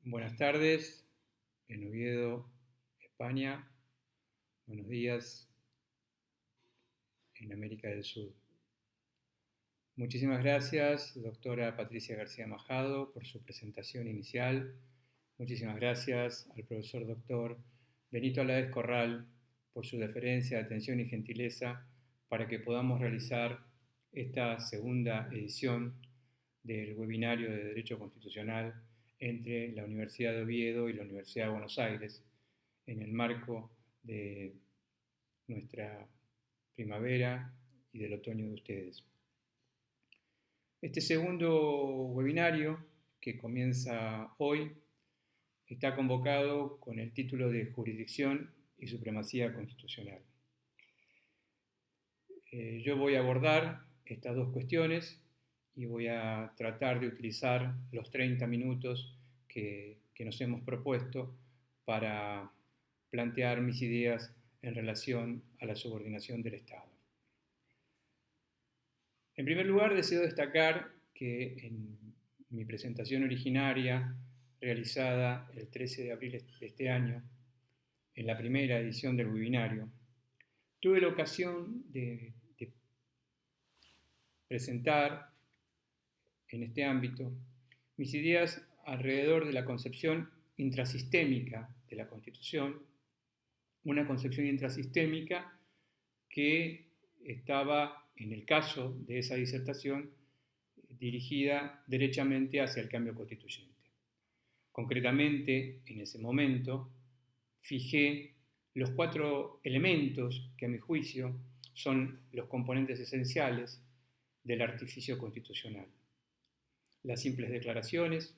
Buenas tardes, en Oviedo, España. Buenos días, en América del Sur. Muchísimas gracias, doctora Patricia García Majado, por su presentación inicial. Muchísimas gracias al profesor doctor Benito Aláez Corral por su deferencia, atención y gentileza para que podamos realizar esta segunda edición del webinario de Derecho Constitucional entre la Universidad de Oviedo y la Universidad de Buenos Aires en el marco de nuestra primavera y del otoño de ustedes. Este segundo webinario, que comienza hoy, está convocado con el título de Jurisdicción y Supremacía Constitucional. Yo voy a abordar estas dos cuestiones y voy a tratar de utilizar los 30 minutos que nos hemos propuesto para plantear mis ideas en relación a la subordinación del Estado. En primer lugar, deseo destacar que en mi presentación originaria, realizada el 13 de abril de este año, en la primera edición del webinario, tuve la ocasión de presentar en este ámbito mis ideas alrededor de la concepción intrasistémica de la Constitución, una concepción intrasistémica que estaba, en el caso de esa disertación, dirigida derechamente hacia el cambio constituyente. Concretamente, en ese momento, fijé los 4 elementos que, a mi juicio, son los componentes esenciales del artificio constitucional: las simples declaraciones,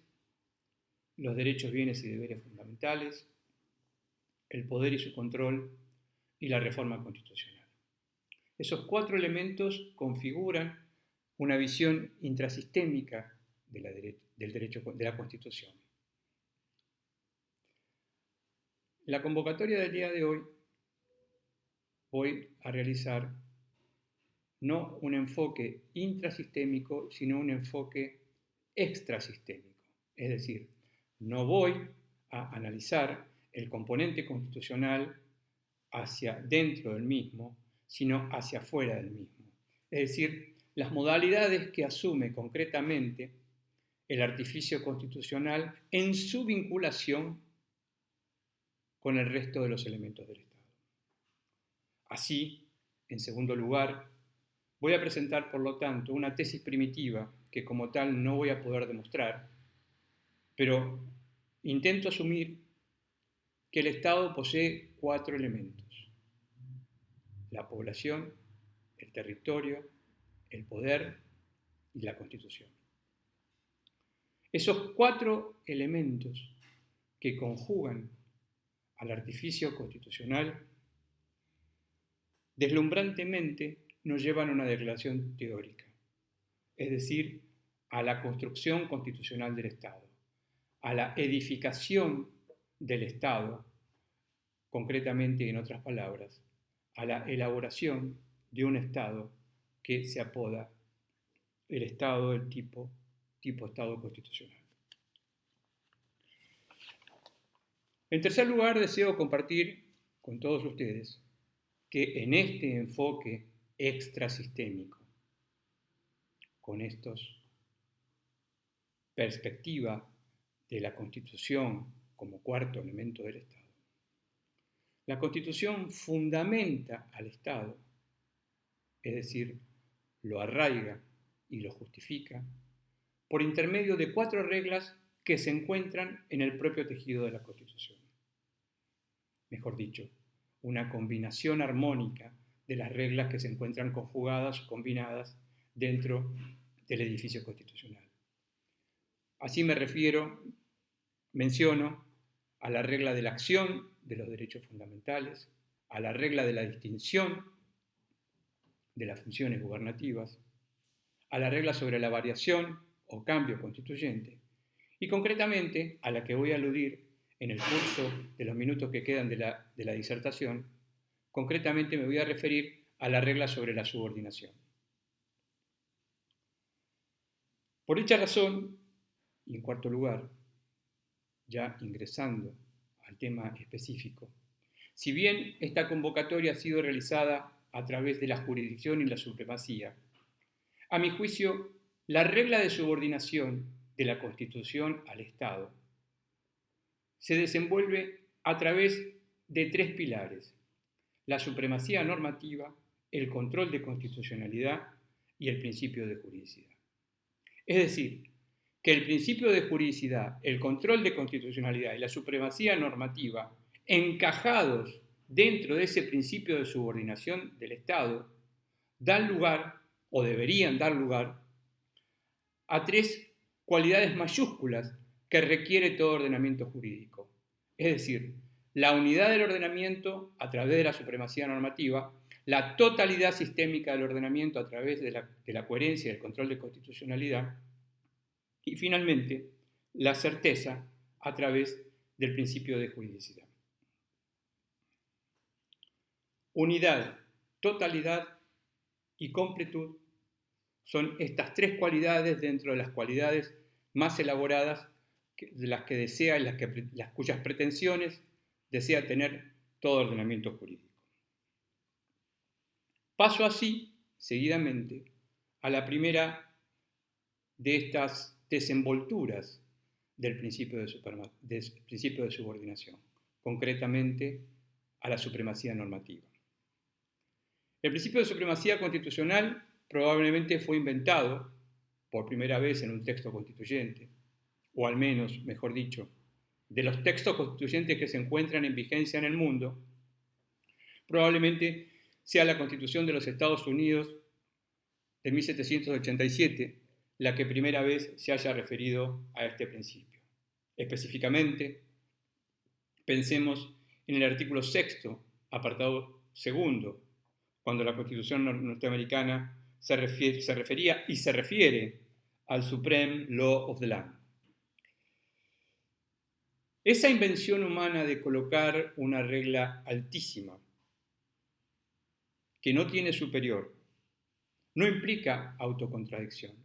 los derechos, bienes y deberes fundamentales, el poder y su control y la reforma constitucional. Esos 4 elementos configuran una visión intrasistémica del derecho, de la Constitución. En la convocatoria del día de hoy voy a realizar no un enfoque intrasistémico, sino un enfoque extrasistémico. Es decir, no voy a analizar el componente constitucional hacia dentro del mismo, sino hacia afuera del mismo. Es decir, las modalidades que asume concretamente el artificio constitucional en su vinculación con el resto de los elementos del Estado. Así, en segundo lugar, voy a presentar, por lo tanto, una tesis primitiva que como tal no voy a poder demostrar, pero intento asumir que el Estado posee 4 elementos: la población, el territorio, el poder y la Constitución. Esos 4 elementos que conjugan al artificio constitucional deslumbrantemente nos llevan a una declaración teórica, es decir, a la construcción constitucional del Estado, a la edificación del Estado, concretamente, en otras palabras, a la elaboración de un Estado que se apoda el Estado del tipo Estado constitucional. En tercer lugar, deseo compartir con todos ustedes que en este enfoque extrasistémico, con estos perspectiva de la Constitución como 4 elemento del Estado, la Constitución fundamenta al Estado, es decir, lo arraiga y lo justifica, por intermedio de 4 reglas que se encuentran en el propio tejido de la Constitución. Mejor dicho, una combinación armónica de las reglas que se encuentran conjugadas o combinadas dentro del edificio constitucional. Así menciono a la regla de la acción de los derechos fundamentales, a la regla de la distinción de las funciones gubernativas, a la regla sobre la variación o cambio constituyente y concretamente a la que voy a aludir en el curso de los minutos que quedan de la disertación. Concretamente me voy a referir a la regla sobre la subordinación. Por dicha razón, y en cuarto lugar, ya ingresando al tema específico, si bien esta convocatoria ha sido realizada a través de la jurisdicción y la supremacía, a mi juicio, la regla de subordinación de la Constitución al Estado se desenvuelve a través de tres pilares: la supremacía normativa, el control de constitucionalidad y el principio de juridicidad. Es decir, que el principio de juridicidad, el control de constitucionalidad y la supremacía normativa, encajados dentro de ese principio de subordinación del Estado, dan lugar, o deberían dar lugar, a tres cualidades mayúsculas que requiere todo ordenamiento jurídico. Es decir, la unidad del ordenamiento a través de la supremacía normativa, la totalidad sistémica del ordenamiento a través de la coherencia y el control de constitucionalidad, y finalmente, la certeza a través del principio de juridicidad. Unidad, totalidad y completud son estas tres cualidades dentro de las cualidades más elaboradas de las que desea y las cuyas pretensiones desea tener todo ordenamiento jurídico. Paso así, seguidamente, a la primera de estas desenvolturas del principio de subordinación, concretamente a la supremacía normativa. El principio de supremacía constitucional probablemente fue inventado por primera vez en un texto constituyente, o al menos, mejor dicho, de los textos constituyentes que se encuentran en vigencia en el mundo, probablemente sea la Constitución de los Estados Unidos de 1787 la que primera vez se haya referido a este principio. Específicamente, pensemos en el artículo 6, apartado 2, cuando la Constitución norteamericana se refería y se refiere al Supreme Law of the Land. Esa invención humana de colocar una regla altísima que no tiene superior no implica autocontradicción,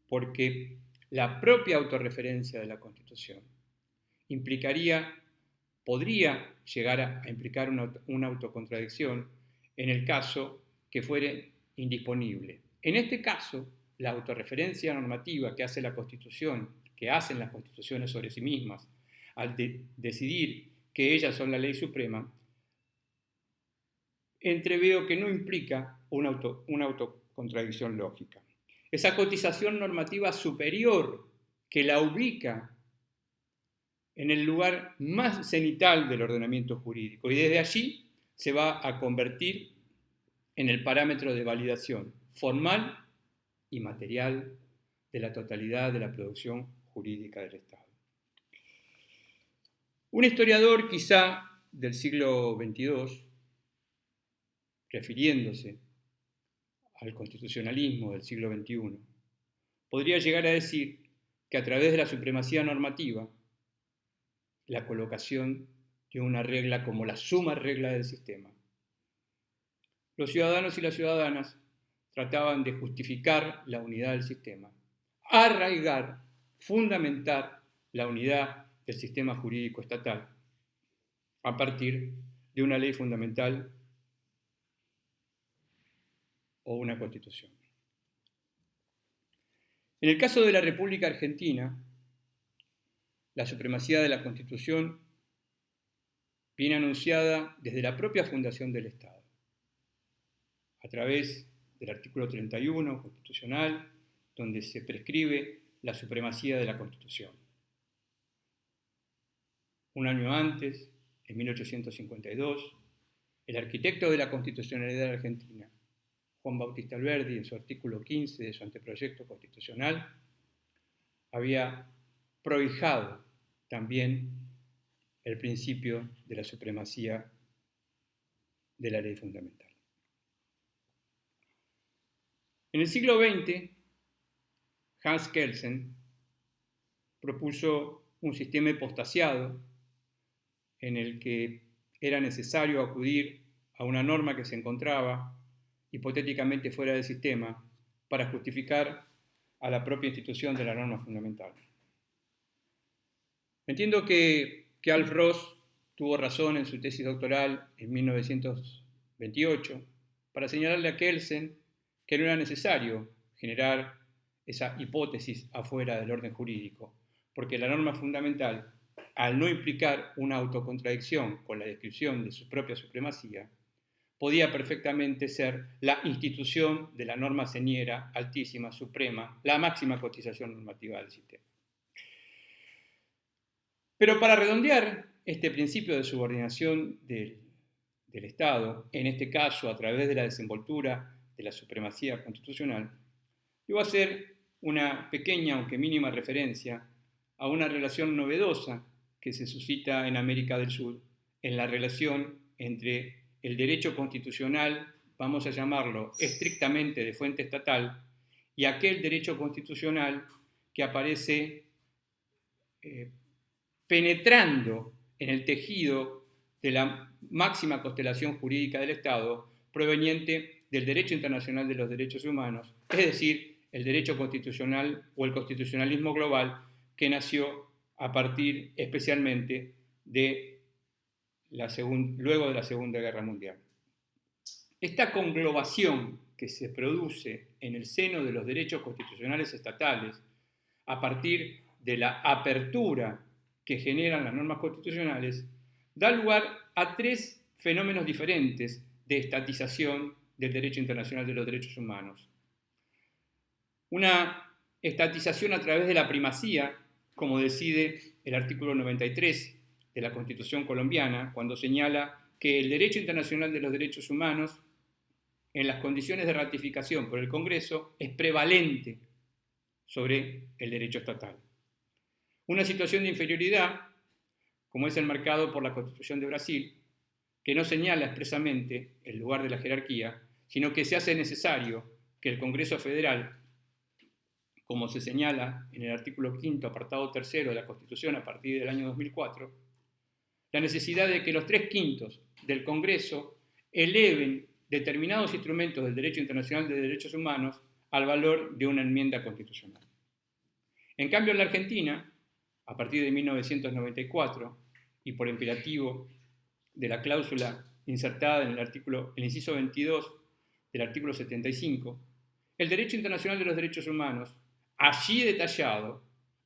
porque la propia autorreferencia de la Constitución podría llegar a implicar una autocontradicción en el caso que fuere indisponible. En este caso, la autorreferencia normativa que hace la Constitución, que hacen las constituciones sobre sí mismas, al decidir que ellas son la ley suprema, entreveo que no implica una autocontradicción lógica. Esa cotización normativa superior que la ubica en el lugar más cenital del ordenamiento jurídico y desde allí se va a convertir en el parámetro de validación formal y material de la totalidad de la producción jurídica del Estado. Un historiador quizá del siglo XXII, refiriéndose al constitucionalismo del siglo XXI, podría llegar a decir que a través de la supremacía normativa, la colocación de una regla como la suma regla del sistema, los ciudadanos y las ciudadanas trataban de justificar la unidad del sistema, arraigar, fundamentar la unidad del sistema jurídico estatal a partir de una ley fundamental o una constitución. En el caso de la República Argentina, la supremacía de la Constitución viene anunciada desde la propia fundación del Estado, a través del artículo 31 constitucional, donde se prescribe la supremacía de la Constitución. Un año antes, en 1852, el arquitecto de la constitucionalidad argentina, Juan Bautista Alberdi, en su artículo 15 de su anteproyecto constitucional, había prohijado también el principio de la supremacía de la ley fundamental. En el siglo XX, Hans Kelsen propuso un sistema hipostasiado en el que era necesario acudir a una norma que se encontraba hipotéticamente fuera del sistema para justificar a la propia institución de la norma fundamental. Entiendo que Alf Ross tuvo razón en su tesis doctoral en 1928 para señalarle a Kelsen que no era necesario generar esa hipótesis afuera del orden jurídico, porque la norma fundamental, al no implicar una autocontradicción con la descripción de su propia supremacía, podía perfectamente ser la institución de la norma señera, altísima, suprema, la máxima cotización normativa del sistema. Pero para redondear este principio de subordinación del Estado, en este caso a través de la desenvoltura de la supremacía constitucional, yo voy a hacer una pequeña, aunque mínima, referencia a una relación novedosa que se suscita en América del Sur, en la relación entre el derecho constitucional, vamos a llamarlo estrictamente de fuente estatal, y aquel derecho constitucional que aparece penetrando en el tejido de la máxima constelación jurídica del Estado proveniente del derecho internacional de los derechos humanos, es decir, el derecho constitucional o el constitucionalismo global que nació a partir especialmente de luego de la Segunda Guerra Mundial. Esta conglobación que se produce en el seno de los derechos constitucionales estatales a partir de la apertura que generan las normas constitucionales, da lugar a tres fenómenos diferentes de estatización del derecho internacional de los derechos humanos. Una estatización a través de la primacía, como decide el artículo 93 de la Constitución colombiana, cuando señala que el derecho internacional de los derechos humanos, en las condiciones de ratificación por el Congreso, es prevalente sobre el derecho estatal. Una situación de inferioridad, como es el marcado por la Constitución de Brasil, que no señala expresamente el lugar de la jerarquía, sino que se hace necesario que el Congreso Federal, como se señala en el artículo 5, apartado 3 de la Constitución a partir del año 2004, la necesidad de que los 3/5 del Congreso eleven determinados instrumentos del derecho internacional de derechos humanos al valor de una enmienda constitucional. En cambio, en la Argentina, a partir de 1994, y por imperativo de la cláusula insertada en el inciso 22 del artículo 75, el derecho internacional de los derechos humanos, allí detallado,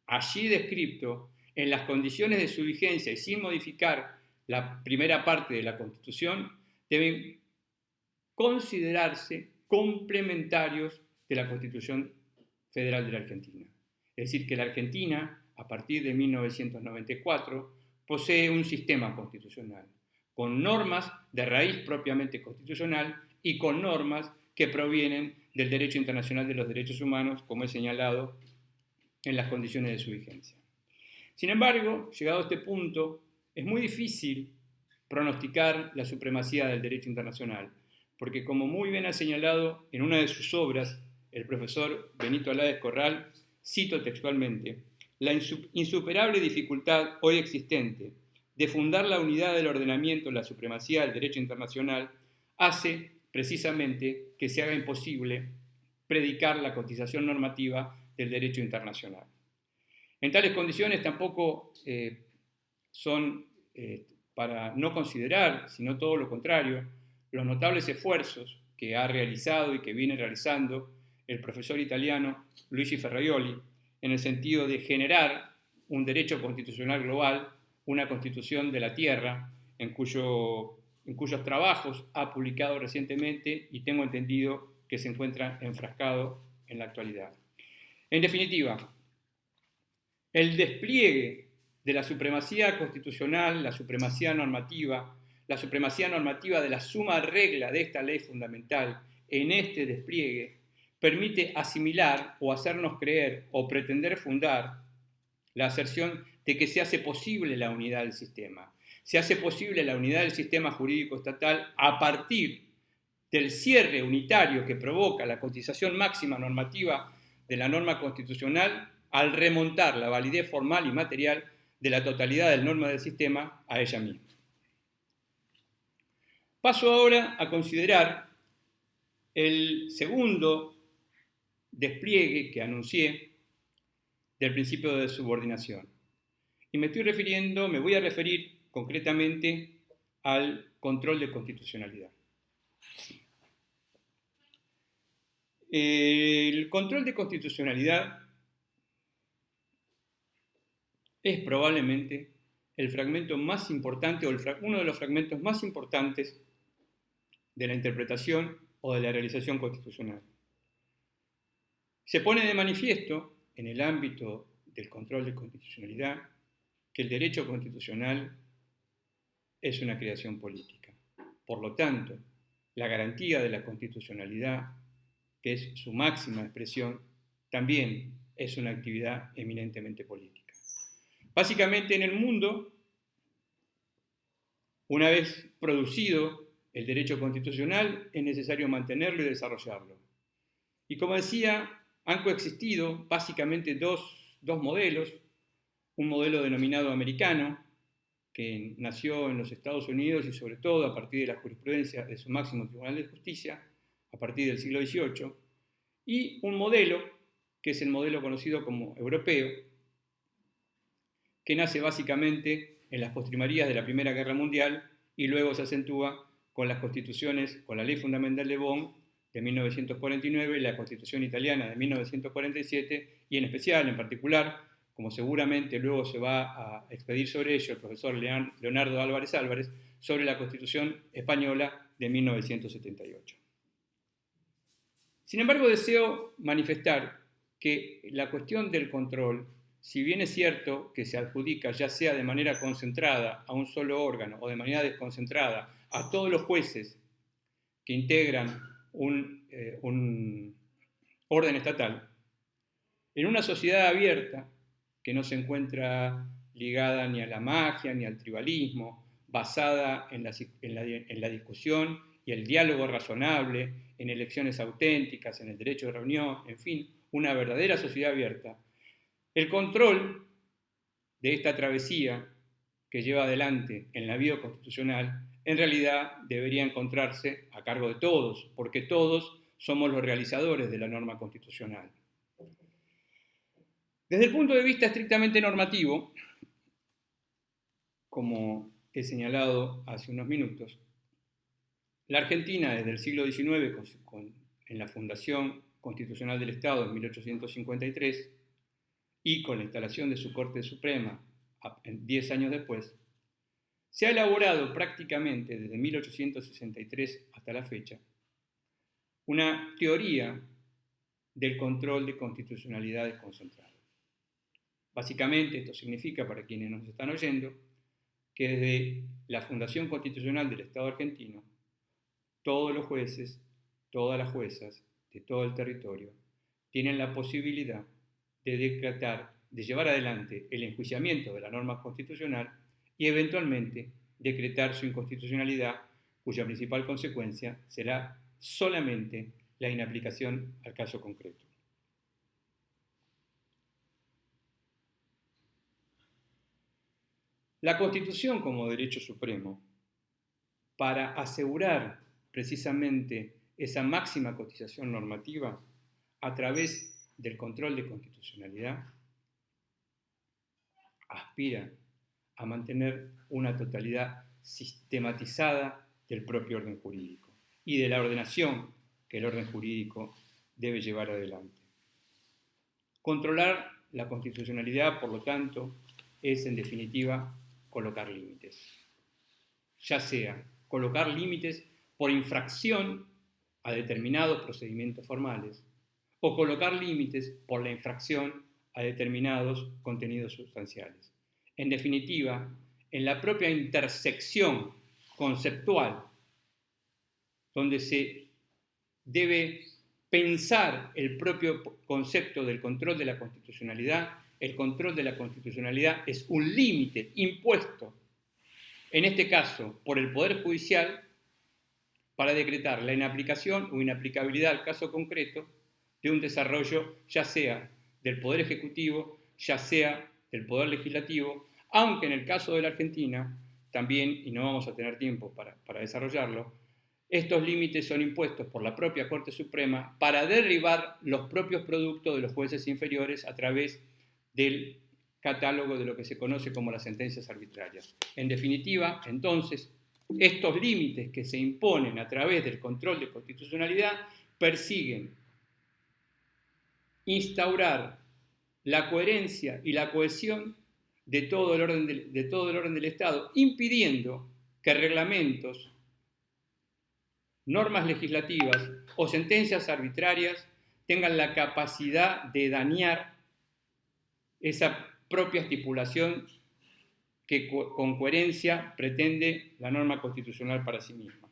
allí descrito, en las condiciones de su vigencia y sin modificar la primera parte de la Constitución, deben considerarse complementarios de la Constitución Federal de la Argentina. Es decir, que la Argentina, a partir de 1994, posee un sistema constitucional, con normas de raíz propiamente constitucional y con normas que provienen del derecho internacional de los derechos humanos, como he señalado en las condiciones de su vigencia. Sin embargo, llegado a este punto, es muy difícil pronosticar la supremacía del derecho internacional, porque como muy bien ha señalado en una de sus obras el profesor Benito Aláez Corral, cito textualmente, la insuperable dificultad hoy existente de fundar la unidad del ordenamiento en la supremacía del derecho internacional hace precisamente que se haga imposible predicar la cotización normativa del derecho internacional. En tales condiciones tampoco son para no considerar, sino todo lo contrario, los notables esfuerzos que ha realizado y que viene realizando el profesor italiano Luigi Ferraioli en el sentido de generar un derecho constitucional global, una constitución de la tierra, en cuyos trabajos ha publicado recientemente y tengo entendido que se encuentra enfrascado en la actualidad. En definitiva, el despliegue de la supremacía constitucional, la supremacía normativa de la suma regla de esta ley fundamental en este despliegue permite asimilar o hacernos creer o pretender fundar la aserción de que se hace posible la unidad del sistema. Se hace posible la unidad del sistema jurídico estatal a partir del cierre unitario que provoca la cotización máxima normativa de la norma constitucional al remontar la validez formal y material de la totalidad del norma del sistema a ella misma. Paso ahora a considerar el segundo despliegue que anuncié del principio de subordinación. Y me voy a referir concretamente al control de constitucionalidad. El control de constitucionalidad es probablemente el fragmento más importante o uno de los fragmentos más importantes de la interpretación o de la realización constitucional. Se pone de manifiesto en el ámbito del control de constitucionalidad que el derecho constitucional es una creación política. Por lo tanto, la garantía de la constitucionalidad, que es su máxima expresión, también es una actividad eminentemente política. Básicamente en el mundo, una vez producido el derecho constitucional, es necesario mantenerlo y desarrollarlo. Y como decía, han coexistido básicamente dos modelos, un modelo denominado americano, que nació en los Estados Unidos y sobre todo a partir de la jurisprudencia de su máximo Tribunal de Justicia, a partir del siglo XVIII, y un modelo, que es el modelo conocido como europeo, que nace básicamente en las postrimerías de la Primera Guerra Mundial y luego se acentúa con las constituciones, con la Ley Fundamental de Bonn de 1949, la Constitución Italiana de 1947 y en especial, en particular, como seguramente luego se va a expedir sobre ello el profesor Leonardo Álvarez Álvarez, sobre la Constitución Española de 1978. Sin embargo, deseo manifestar que la cuestión del control, si bien es cierto que se adjudica ya sea de manera concentrada a un solo órgano o de manera desconcentrada a todos los jueces que integran un orden estatal, en una sociedad abierta que no se encuentra ligada ni a la magia ni al tribalismo, basada en la discusión y el diálogo razonable, en elecciones auténticas, en el derecho de reunión, en fin, una verdadera sociedad abierta, el control de esta travesía que lleva adelante en la vida constitucional en realidad debería encontrarse a cargo de todos, porque todos somos los realizadores de la norma constitucional. Desde el punto de vista estrictamente normativo, como he señalado hace unos minutos, la Argentina desde el siglo XIX, en la Fundación Constitucional del Estado en 1853 y con la instalación de su Corte Suprema 10 años después, se ha elaborado prácticamente desde 1863 hasta la fecha una teoría del control de constitucionalidad desconcentrado. Básicamente, esto significa, para quienes nos están oyendo, que desde la Fundación Constitucional del Estado argentino, todos los jueces, todas las juezas de todo el territorio tienen la posibilidad de decretar, de llevar adelante el enjuiciamiento de la norma constitucional y eventualmente decretar su inconstitucionalidad, cuya principal consecuencia será solamente la inaplicación al caso concreto. La Constitución como derecho supremo, para asegurar precisamente esa máxima cotización normativa a través del control de constitucionalidad, aspira a mantener una totalidad sistematizada del propio orden jurídico y de la ordenación que el orden jurídico debe llevar adelante. Controlar la constitucionalidad, por lo tanto, es en definitiva colocar límites. Ya sea colocar límites por infracción a determinados procedimientos formales o colocar límites por la infracción a determinados contenidos sustanciales. En definitiva, en la propia intersección conceptual, donde se debe pensar el propio concepto del control de la constitucionalidad, el control de la constitucionalidad es un límite impuesto, en este caso por el Poder Judicial, para decretar la inaplicación o inaplicabilidad al caso concreto de un desarrollo ya sea del Poder Ejecutivo, ya sea del Poder Legislativo, aunque en el caso de la Argentina también, y no vamos a tener tiempo para desarrollarlo, estos límites son impuestos por la propia Corte Suprema para derribar los propios productos de los jueces inferiores a través del catálogo de lo que se conoce como las sentencias arbitrarias. En definitiva, entonces, estos límites que se imponen a través del control de constitucionalidad persiguen instaurar la coherencia y la cohesión de todo el orden del Estado, impidiendo que reglamentos, normas legislativas o sentencias arbitrarias tengan la capacidad de dañar esa propia estipulación que con coherencia pretende la norma constitucional para sí misma.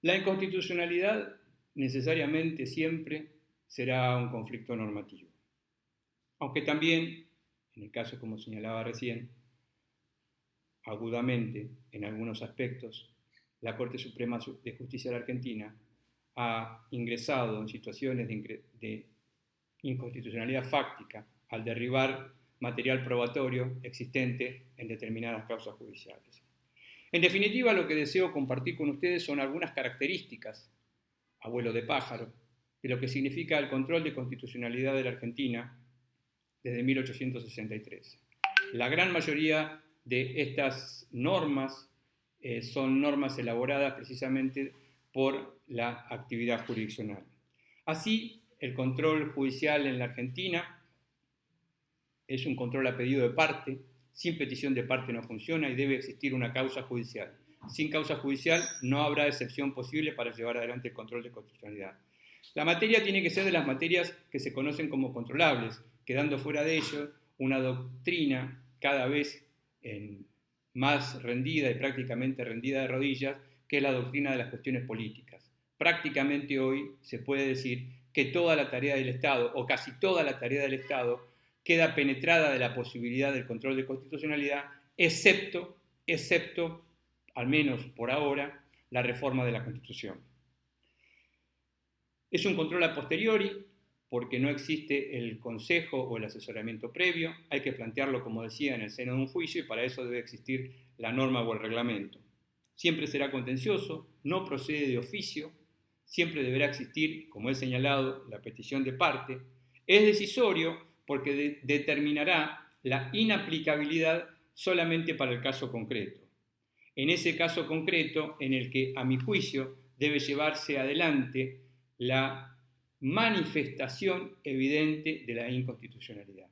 La inconstitucionalidad necesariamente siempre será un conflicto normativo, aunque también, en el caso como señalaba recién, agudamente en algunos aspectos, la Corte Suprema de Justicia de la Argentina ha ingresado en situaciones de inconstitucionalidad fáctica al derribar material probatorio existente en determinadas causas judiciales. En definitiva, lo que deseo compartir con ustedes son algunas características, abuelo de pájaro, de lo que significa el control de constitucionalidad de la Argentina desde 1863. La gran mayoría de estas normas son normas elaboradas precisamente por la actividad jurisdiccional. Así, el control judicial en la Argentina es un control a pedido de parte. Sin petición de parte no funciona y debe existir una causa judicial. Sin causa judicial no habrá excepción posible para llevar adelante el control de constitucionalidad. La materia tiene que ser de las materias que se conocen como controlables, quedando fuera de ello una doctrina cada vez más rendida y prácticamente rendida de rodillas, que es la doctrina de las cuestiones políticas. Prácticamente hoy se puede decir que toda la tarea del Estado, o casi toda la tarea del Estado, queda penetrada de la posibilidad del control de constitucionalidad, excepto, al menos por ahora, la reforma de la Constitución. Es un control a posteriori, porque no existe el consejo o el asesoramiento previo, hay que plantearlo, como decía, en el seno de un juicio, y para eso debe existir la norma o el reglamento. Siempre será contencioso, no procede de oficio, siempre deberá existir, como he señalado, la petición de parte, es decisorio porque determinará la inaplicabilidad solamente para el caso concreto. En ese caso concreto, en el que, a mi juicio, debe llevarse adelante la manifestación evidente de la inconstitucionalidad.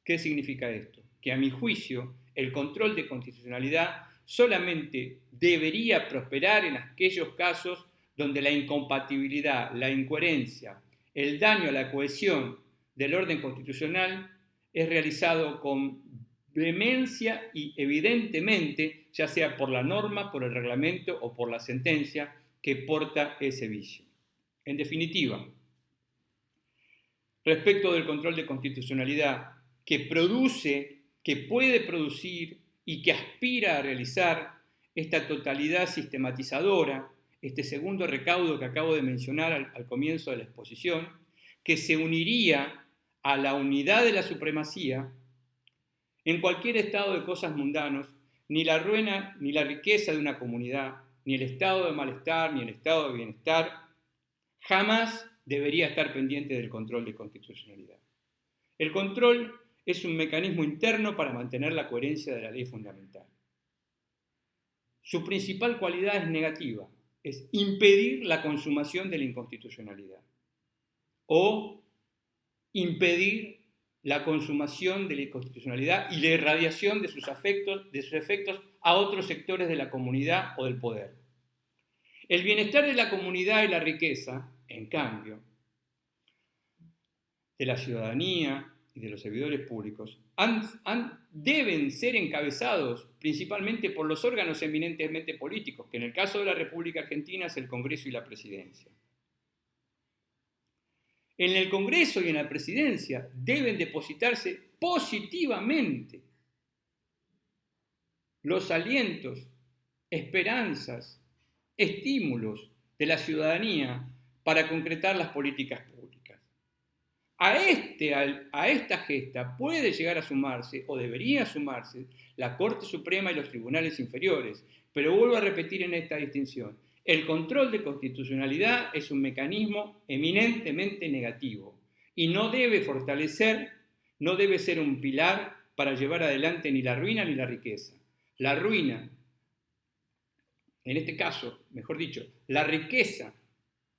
¿Qué significa esto? Que, a mi juicio, el control de constitucionalidad solamente debería prosperar en aquellos casos donde la incompatibilidad, la incoherencia, el daño a la cohesión del orden constitucional es realizado con vehemencia y evidentemente, ya sea por la norma, por el reglamento o por la sentencia que porta ese vicio. En definitiva, respecto del control de constitucionalidad que produce, que puede producir y que aspira a realizar esta totalidad sistematizadora, este segundo recaudo que acabo de mencionar al comienzo de la exposición, que se uniría a la unidad de la supremacía, en cualquier estado de cosas mundanos, ni la ruina ni la riqueza de una comunidad, ni el estado de malestar, ni el estado de bienestar, jamás debería estar pendiente del control de constitucionalidad. El control es un mecanismo interno para mantener la coherencia de la ley fundamental. Su principal cualidad es negativa, es impedir la consumación de la inconstitucionalidad o impedir la consumación de la inconstitucionalidad y la irradiación de sus efectos a otros sectores de la comunidad o del poder. El bienestar de la comunidad y la riqueza, en cambio, de la ciudadanía y de los servidores públicos, deben ser encabezados principalmente por los órganos eminentemente políticos, que en el caso de la República Argentina es el Congreso y la Presidencia. En el Congreso y en la Presidencia deben depositarse positivamente los alientos, esperanzas, estímulos de la ciudadanía para concretar las políticas públicas. A esta gesta puede llegar a sumarse, o debería sumarse, la Corte Suprema y los tribunales inferiores, pero vuelvo a repetir en esta distinción, El control de constitucionalidad es un mecanismo eminentemente negativo y no debe fortalecer, no debe ser un pilar para llevar adelante ni la ruina ni la riqueza. La ruina, en este caso, mejor dicho, la riqueza,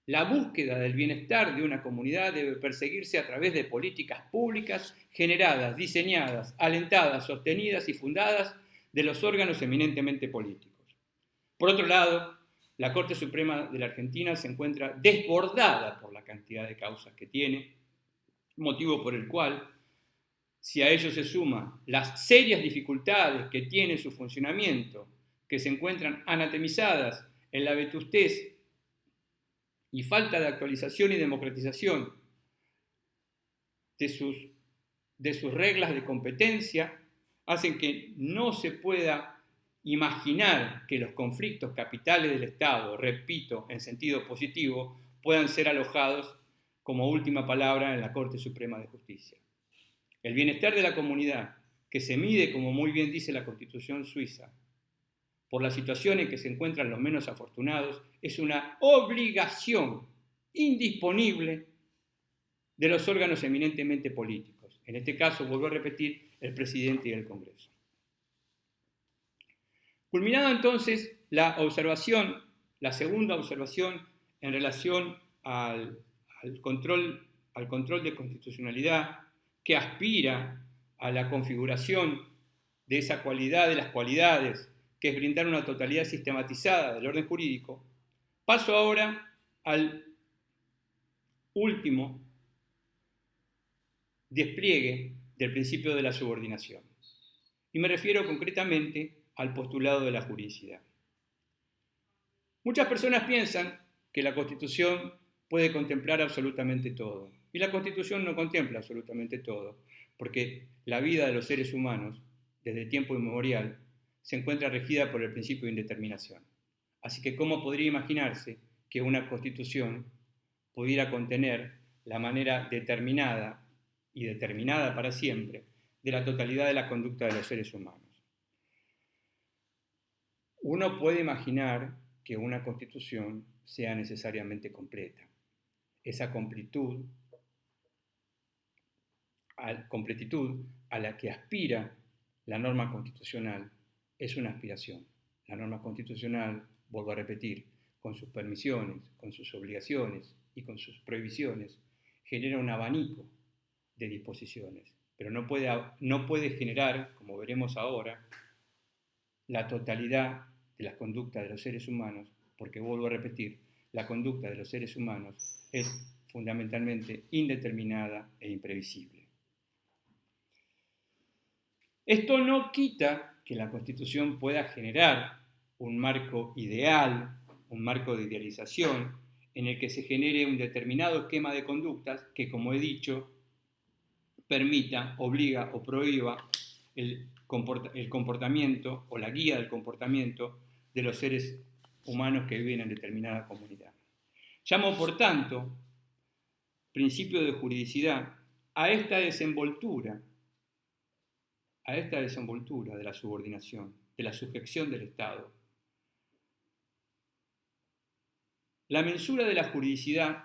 la búsqueda del bienestar de una comunidad debe perseguirse a través de políticas públicas generadas, diseñadas, alentadas, sostenidas y fundadas de los órganos eminentemente políticos. Por otro lado, la Corte Suprema de la Argentina se encuentra desbordada por la cantidad de causas que tiene, motivo por el cual, si a ello se suma las serias dificultades que tiene su funcionamiento, que se encuentran anatemizadas en la vetustez y falta de actualización y democratización de sus reglas de competencia, hacen que no se pueda imaginar que los conflictos capitales del Estado, repito, en sentido positivo, puedan ser alojados como última palabra en la Corte Suprema de Justicia. El bienestar de la comunidad, que se mide, como muy bien dice la Constitución suiza, por la situación en que se encuentran los menos afortunados, es una obligación indisponible de los órganos eminentemente políticos. En este caso, vuelvo a repetir, el presidente y el Congreso. Culminada entonces la segunda observación en relación al control de constitucionalidad, que aspira a la configuración de esa cualidad de las cualidades, que es brindar una totalidad sistematizada del orden jurídico, paso ahora al último despliegue del principio de la subordinación. Y me refiero concretamente al postulado de la juridicidad. Muchas personas piensan que la Constitución puede contemplar absolutamente todo. Y la Constitución no contempla absolutamente todo, porque la vida de los seres humanos, desde tiempo inmemorial, se encuentra regida por el principio de indeterminación. Así que, ¿cómo podría imaginarse que una Constitución pudiera contener la manera determinada y determinada para siempre de la totalidad de la conducta de los seres humanos? Uno puede imaginar que una Constitución sea necesariamente completa. Esa completitud a la que aspira la norma constitucional es una aspiración. La norma constitucional, vuelvo a repetir, con sus permisiones, con sus obligaciones y con sus prohibiciones, genera un abanico de disposiciones, pero no puede generar, como veremos ahora, la totalidad de las conductas de los seres humanos, porque vuelvo a repetir, la conducta de los seres humanos es fundamentalmente indeterminada e imprevisible. Esto no quita que la Constitución pueda generar un marco ideal, un marco de idealización, en el que se genere un determinado esquema de conductas que, como he dicho, permita, obliga o prohíba el comportamiento o la guía del comportamiento de los seres humanos que viven en determinada comunidad. Llamo, por tanto, principio de juridicidad a esta desenvoltura de la subordinación, de la sujeción del Estado. La mensura de la juridicidad,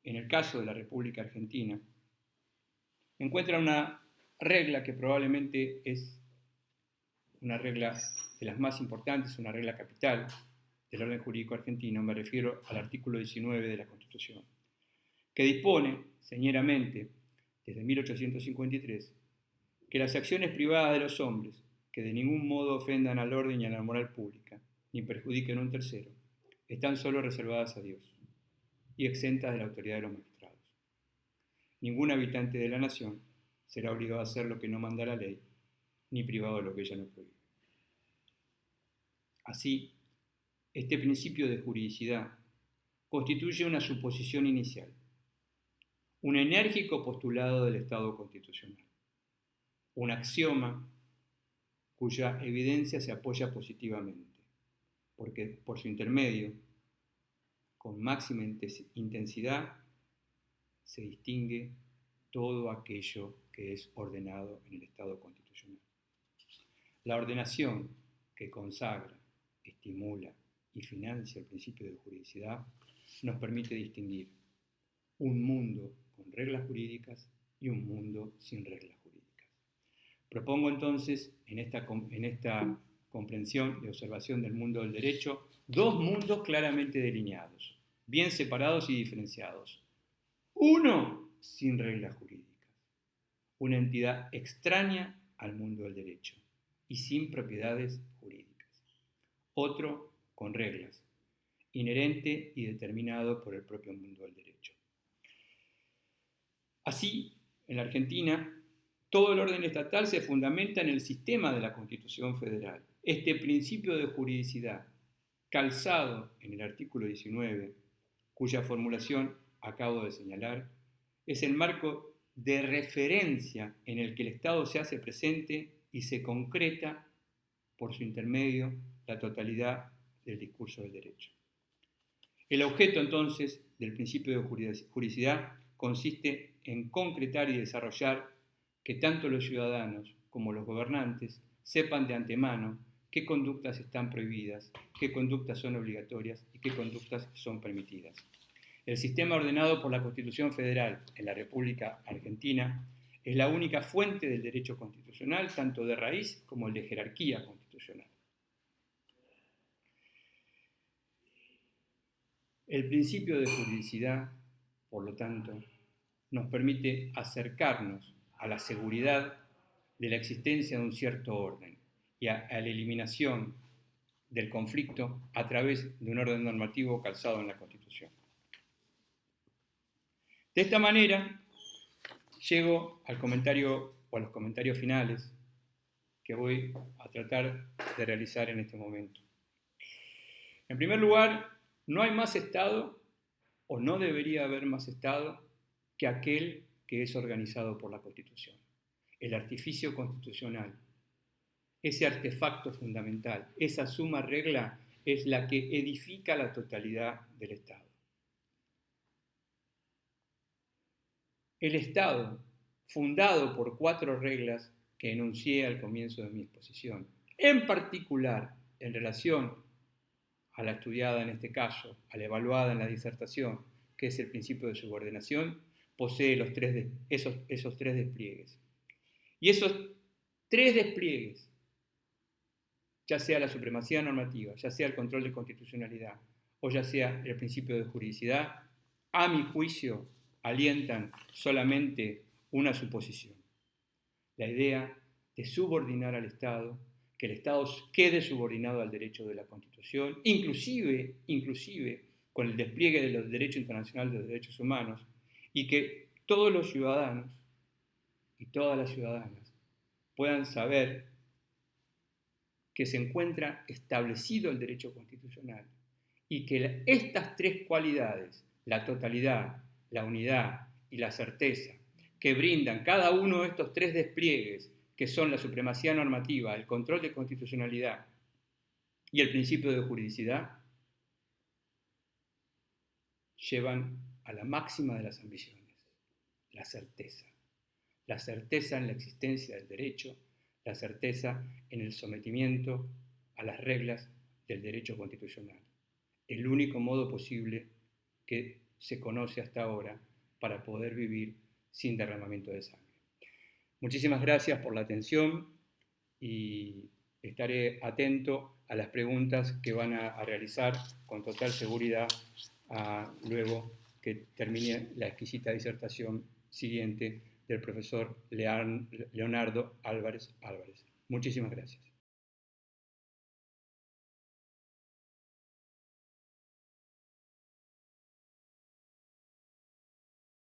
en el caso de la República Argentina, encuentra una regla que probablemente es una regla de las más importantes, una regla capital del orden jurídico argentino. Me refiero al artículo 19 de la Constitución, que dispone, señeramente, desde 1853, que las acciones privadas de los hombres, que de ningún modo ofendan al orden y a la moral pública, ni perjudiquen a un tercero, están solo reservadas a Dios y exentas de la autoridad de los magistrados. Ningún habitante de la nación será obligado a hacer lo que no manda la ley, ni privado de lo que ella no prohíbe. Así, este principio de juridicidad constituye una suposición inicial, un enérgico postulado del Estado constitucional, un axioma cuya evidencia se apoya positivamente, porque por su intermedio, con máxima intensidad, se distingue todo aquello que es ordenado en el Estado constitucional. La ordenación que consagra, estimula y financia el principio de juridicidad, nos permite distinguir un mundo con reglas jurídicas y un mundo sin reglas jurídicas. Propongo entonces, en esta comprensión y observación del mundo del derecho, dos mundos claramente delineados, bien separados y diferenciados. Uno sin reglas jurídicas, una entidad extraña al mundo del derecho y sin propiedades jurídicas. Otro con reglas, inherente y determinado por el propio mundo del derecho. Así, en la Argentina, todo el orden estatal se fundamenta en el sistema de la Constitución Federal. Este principio de juridicidad, calzado en el artículo 19, cuya formulación acabo de señalar, es el marco de referencia en el que el Estado se hace presente y se concreta por su intermedio la totalidad del discurso del derecho. El objeto entonces del principio de juridicidad consiste en concretar y desarrollar que tanto los ciudadanos como los gobernantes sepan de antemano qué conductas están prohibidas, qué conductas son obligatorias y qué conductas son permitidas. El sistema ordenado por la Constitución Federal en la República Argentina es la única fuente del derecho constitucional, tanto de raíz como el de jerarquía constitucional. El principio de juridicidad, por lo tanto, nos permite acercarnos a la seguridad de la existencia de un cierto orden y a la eliminación del conflicto a través de un orden normativo calzado en la Constitución. De esta manera, llego al comentario o a los comentarios finales que voy a tratar de realizar en este momento. En primer lugar, no hay más Estado, o no debería haber más Estado, que aquel que es organizado por la Constitución. El artificio constitucional, ese artefacto fundamental, esa suma regla es la que edifica la totalidad del Estado. El Estado, fundado por 4 reglas que enuncié al comienzo de mi exposición, en particular en relación a la estudiada en este caso, a la evaluada en la disertación, que es el principio de subordinación, posee esos 3 despliegues. Y esos 3 despliegues, ya sea la supremacía normativa, ya sea el control de constitucionalidad o ya sea el principio de juridicidad, a mi juicio alientan solamente una suposición: la idea de subordinar al Estado, que el Estado quede subordinado al derecho de la Constitución, inclusive con el despliegue de los derechos internacionales de los derechos humanos, y que todos los ciudadanos y todas las ciudadanas puedan saber que se encuentra establecido el derecho constitucional y que estas 3 cualidades, la totalidad, la unidad y la certeza, que brindan cada uno de estos 3 despliegues, que son la supremacía normativa, el control de constitucionalidad y el principio de juridicidad, llevan a la máxima de las ambiciones: la certeza. La certeza en la existencia del derecho, la certeza en el sometimiento a las reglas del derecho constitucional. El único modo posible que se conoce hasta ahora para poder vivir sin derramamiento de sangre. Muchísimas gracias por la atención y estaré atento a las preguntas que van a realizar con total seguridad luego que termine la exquisita disertación siguiente del profesor Leonardo Álvarez. Muchísimas gracias.